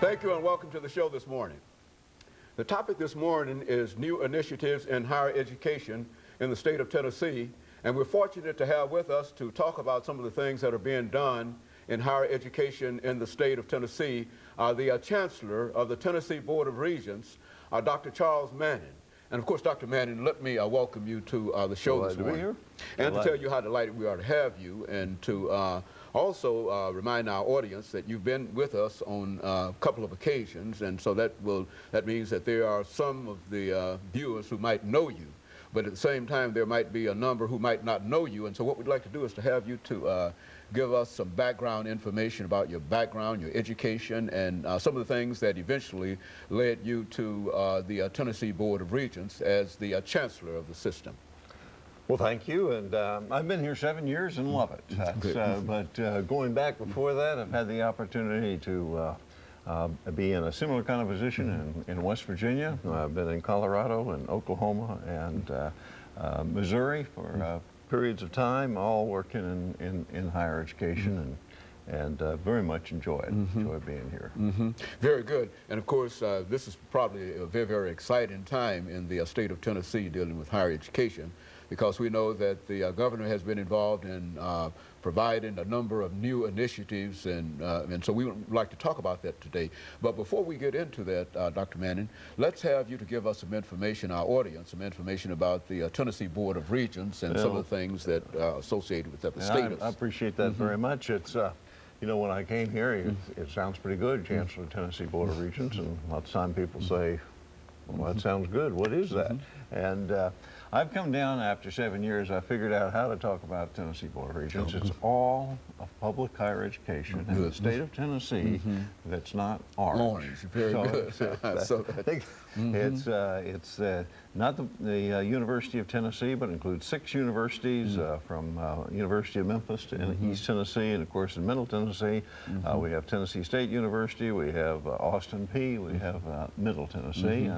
Thank you and welcome to the show this morning. The topic this morning is new initiatives in higher education in the state of Tennessee, and we're fortunate to have with us to talk about some of the things that are being done in higher education in the state of Tennessee, the Chancellor of the Tennessee Board of Regents, Dr. Charles Manning. And of course, Dr. Manning, let me welcome you to the show this morning. Here. And to tell you how delighted we are to have you, and to also remind our audience that you've been with us on a couple of occasions, and so that means that there are some of the viewers who might know you, but at the same time there might be a number who might not know you, and so what we'd like to do is to have you to give us some background information about your background, your education, and some of the things that eventually led you to the Tennessee Board of Regents as the Chancellor of the system. Well, thank you, and I've been here 7 years and love it. But going back before that, I've had the opportunity to be in a similar kind of position in West Virginia. I've been in Colorado and Oklahoma and Missouri for periods of time, all working in higher education, and very much enjoy it. Enjoy being here. Very good. And of course, this is probably a very, very exciting time in the state of Tennessee dealing with higher education, because we know that the governor has been involved in providing a number of new initiatives, and so we would like to talk about that today. But before we get into that, Dr. Manning, let's have you to give us some information, our audience, some information about the Tennessee Board of Regents and some of the things that are associated with that, the status. I appreciate that very much. It's you know, when I came here, it sounds pretty good, Chancellor of the Tennessee Board of Regents, and lots of time people say, well, that sounds good. What is that? And I've come down after 7 years. I figured out how to talk about Tennessee Board of Regents. It's all of public higher education in the state of Tennessee that's not orange. Orange, very good. It's not the University of Tennessee, but includes 6 universities from University of Memphis to East Tennessee, and of course in Middle Tennessee. We have Tennessee State University, we have Austin Peay, we have Middle Tennessee,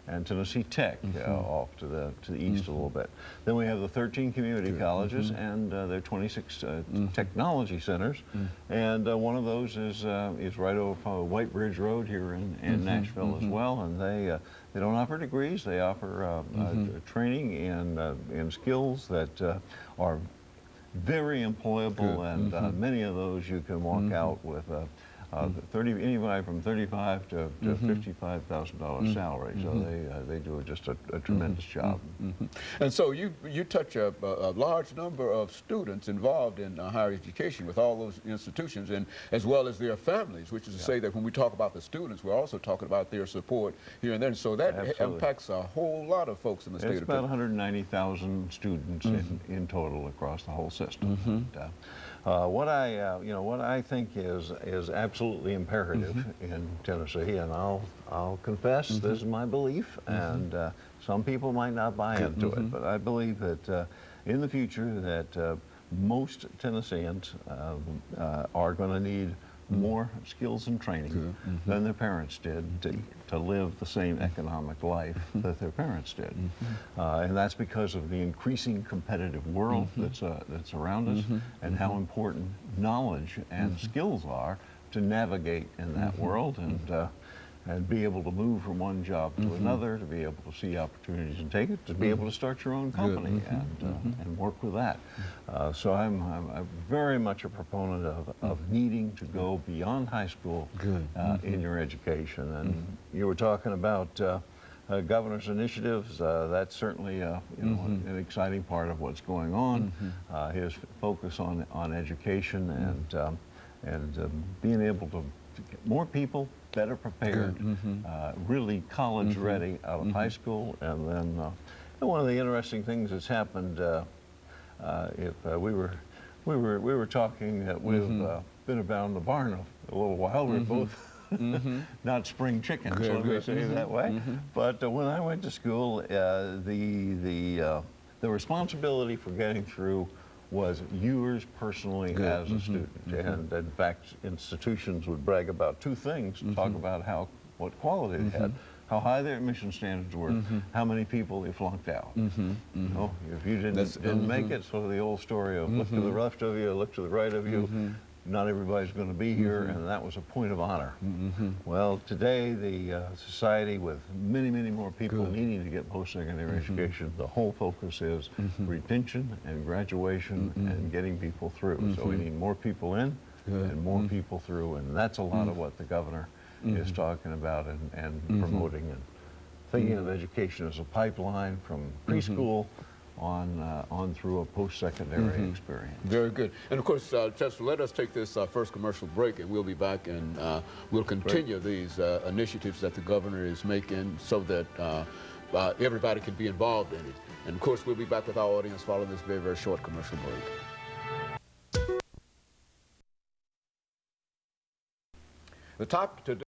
and Tennessee Tech off to the east a little bit. Then we have the 13 community colleges, and there are 26 technology centers, and one of those is right over White Bridge Road here in Nashville as well, and they don't offer degrees, they offer training in skills that are very employable, and many of those you can walk out with anywhere from $35,000 to $55,000 salary. So they do just a tremendous job. And so you touch a large number of students involved in higher education with all those institutions, and as well as their families, which is to say that when we talk about the students, we're also talking about their support here and there. So that impacts a whole lot of folks in the state of Tennessee. It's about 190,000 students in total across the whole system. What I think is absolutely imperative in Tennessee, and I'll confess this is my belief, and some people might not buy into it, but I believe that in the future that most Tennesseans are going to need more skills and training than their parents did to live the same economic life that their parents did. And that's because of the increasing competitive world that's around us, and how important knowledge and skills are to navigate in that world, and be able to move from one job to another, to be able to see opportunities and take it, to be able to start your own company and work with that. So I'm very much a proponent of needing to go beyond high school in your education. And you were talking about governor's initiatives. That's certainly an exciting part of what's going on. His focus on education and being able to get more people better prepared, really college ready out of high school. And then one of the interesting things that's happened, we were talking that we've been around the barn a little while. We're both not spring chickens, let me say it that way. But when I went to school, the responsibility for getting through was yours personally as a student. And in fact, institutions would brag about 2 things, talk about what quality they had, how high their admission standards were, how many people they flunked out. You know, if you didn't make it, so the old story of look to the left of you, look to the right of you, not everybody's going to be here, and that was a point of honor. Well, today the society, with many, many more people needing to get post-secondary education, the whole focus is retention and graduation and getting people through. So we need more people in and more people through, and that's a lot of what the governor is talking about and promoting, and thinking of education as a pipeline from preschool on through a post-secondary experience. Very good. And of course, Chester, let us take this first commercial break, and we'll be back, and we'll continue these initiatives that the governor is making so that everybody can be involved in it. And of course, we'll be back with our audience following this very, very short commercial break. The topic today